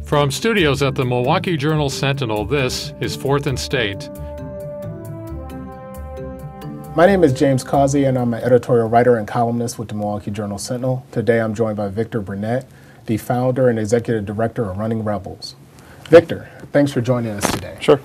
From studios at the Milwaukee Journal-Sentinel, this is Fourth and State. My name is James Causey, and I'm an editorial writer and columnist with the Milwaukee Journal-Sentinel. Today I'm joined by Victor Barnett, the founder and executive director of Runnin Rebels. Victor, thanks for joining us today. Sure.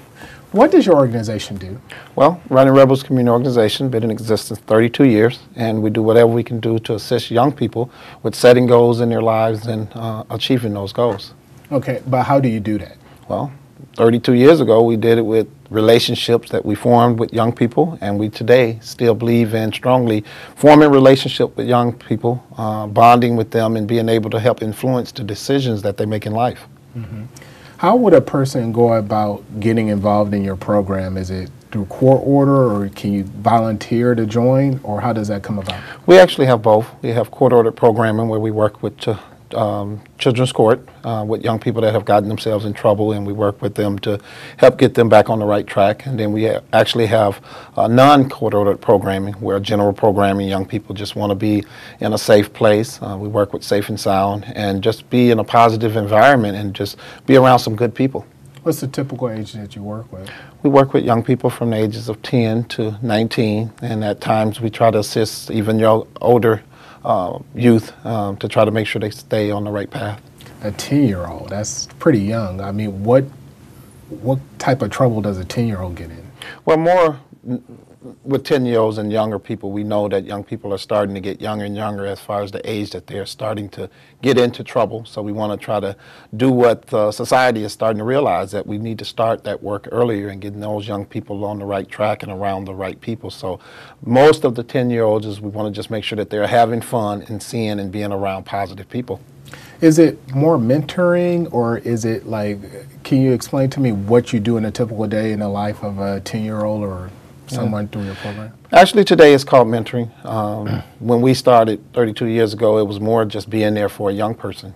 What does your organization do? Well, Runnin Rebels community organization, been in existence 32 years, and we do whatever we can do to assist young people with setting goals in their lives and achieving those goals. Okay, but how do you do that? Well, 32 years ago, we did it with relationships that we formed with young people, and we today still believe in strongly forming relationship with young people, bonding with them, and being able to help influence the decisions that they make in life. Mm-hmm. How would a person go about getting involved in your program? Is it through court order, or can you volunteer to join, or how does that come about? We actually have both. We have court-ordered programming where we work with children's court with young people that have gotten themselves in trouble, and we work with them to help get them back on the right track. And then we actually have non-court-ordered programming, where general programming, young people just want to be in a safe place. We work with Safe and Sound and just be in a positive environment and just be around some good people. What's the typical age that you work with? We work with young people from the ages of 10 to 19, and at times we try to assist even your older youth to try to make sure they stay on the right path. A 10-year-old, that's pretty young. I mean, what type of trouble does a 10-year-old get in? Well, more with 10-year-olds and younger people, we know that young people are starting to get younger and younger as far as the age that they're starting to get into trouble. So we want to try to do what society is starting to realize, that we need to start that work earlier and getting those young people on the right track and around the right people. So most of the 10-year-olds is we want to just make sure that they're having fun and seeing and being around positive people. Is it more mentoring, or is it like, can you explain to me what you do in a typical day in the life of a 10-year-old or someone through your program? Actually, today it's called mentoring. When we started 32 years ago, it was more just being there for a young person.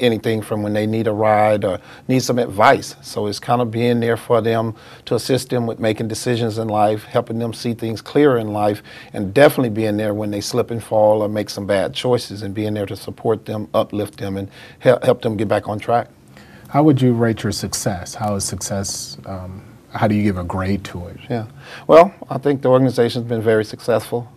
Anything from when they need a ride or need some advice. So it's kind of being there for them to assist them with making decisions in life, helping them see things clearer in life, and definitely being there when they slip and fall or make some bad choices, and being there to support them, uplift them, and help them get back on track. How would you rate your success? How is success, how do you give a grade to it? Yeah, well, I think the organization's been very successful.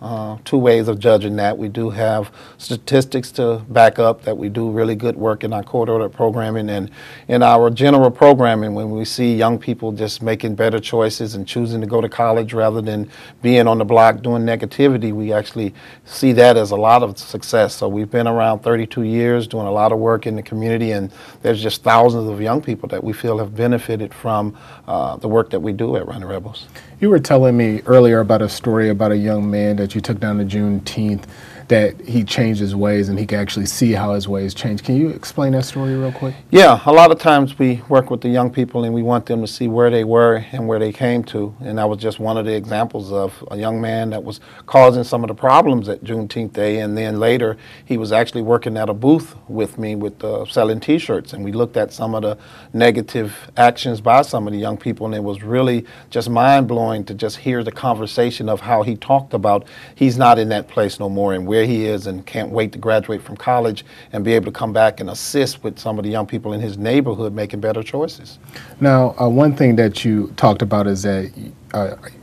Two ways of judging that. We do have statistics to back up that we do really good work in our court-ordered programming, and in our general programming, when we see young people just making better choices and choosing to go to college rather than being on the block doing negativity, we actually see that as a lot of success. So we've been around 32 years doing a lot of work in the community, and there's just thousands of young people that we feel have benefited from the work that we do at Runnin Rebels. You were telling me earlier about a story about a young man that you took down to Juneteenth, that he changed his ways and he could actually see how his ways changed. Can you explain that story real quick? Yeah, a lot of times we work with the young people and we want them to see where they were and where they came to. And that was just one of the examples of a young man that was causing some of the problems at Juneteenth Day. And then later he was actually working at a booth with me with selling T-shirts. And we looked at some of the negative actions by some of the young people, and it was really just mind-blowing to just hear the conversation of how he talked about he's not in that place no more and where he is, and can't wait to graduate from college and be able to come back and assist with some of the young people in his neighborhood making better choices. Now, one thing that you talked about is that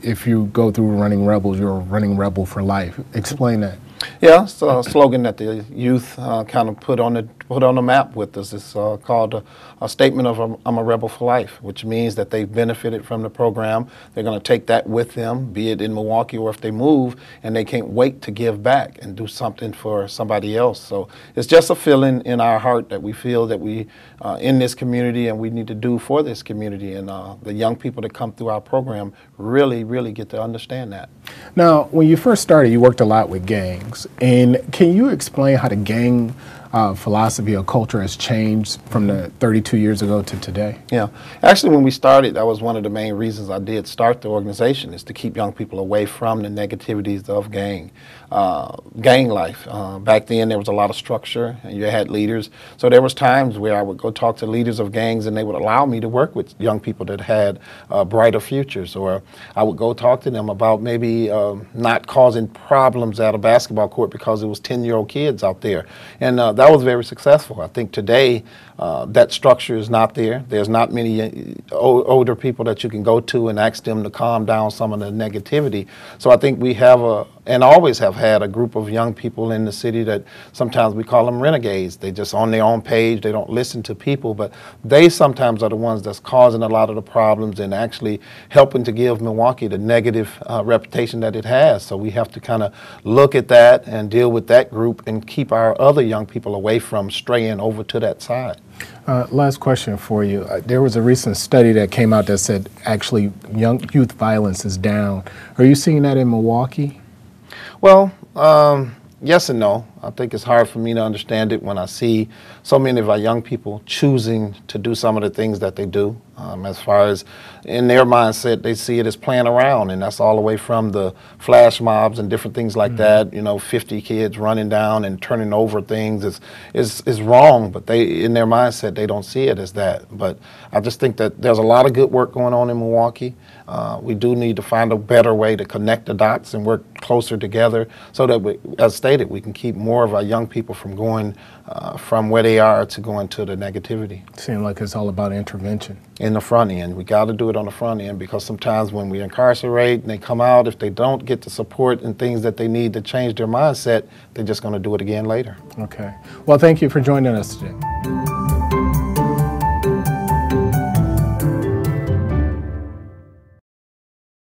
if you go through Runnin Rebels, you're a running rebel for life. Explain that. Yeah, it's a slogan that the youth kind of put on the map with us. It's called a statement of I'm a rebel for life, which means that they've benefited from the program. They're going to take that with them, be it in Milwaukee or if they move, and they can't wait to give back and do something for somebody else. So it's just a feeling in our heart that we feel that we in this community and we need to do for this community. And the young people that come through our program really, really get to understand that. Now, when you first started, you worked a lot with gangs. And can you explain how the gang philosophy or culture has changed from the 32 years ago to today? Yeah, actually when we started, that was one of the main reasons I did start the organization, is to keep young people away from the negativities of gang. gang life. Back then, there was a lot of structure, and you had leaders. So there was times where I would go talk to leaders of gangs, and they would allow me to work with young people that had brighter futures. Or I would go talk to them about maybe not causing problems at a basketball court because it was 10-year-old kids out there. And that was very successful. I think today that structure is not there. There's not many older people that you can go to and ask them to calm down some of the negativity. So I think we have and always have had a group of young people in the city that sometimes we call them renegades. They just on their own page. They don't listen to people, but they sometimes are the ones that's causing a lot of the problems and actually helping to give Milwaukee the negative reputation that it has. So we have to kind of look at that and deal with that group and keep our other young people away from straying over to that side. Last question for you. There was a recent study that came out that said actually youth violence is down. Are you seeing that in Milwaukee? Well, yes and no. I think it's hard for me to understand it when I see so many of our young people choosing to do some of the things that they do. As far as in their mindset, they see it as playing around, and that's all the way from the flash mobs and different things like that. You know, 50 kids running down and turning over things is wrong, but they in their mindset they don't see it as that. But I just think that there's a lot of good work going on in Milwaukee. We do need to find a better way to connect the dots and work closer together so that, we, as stated, we can keep more of our young people from going from where they are to going to the negativity. Seems like it's all about intervention. In the front end. We got to do it on the front end because sometimes when we incarcerate and they come out, if they don't get the support and things that they need to change their mindset, they're just going to do it again later. Okay. Well, thank you for joining us today.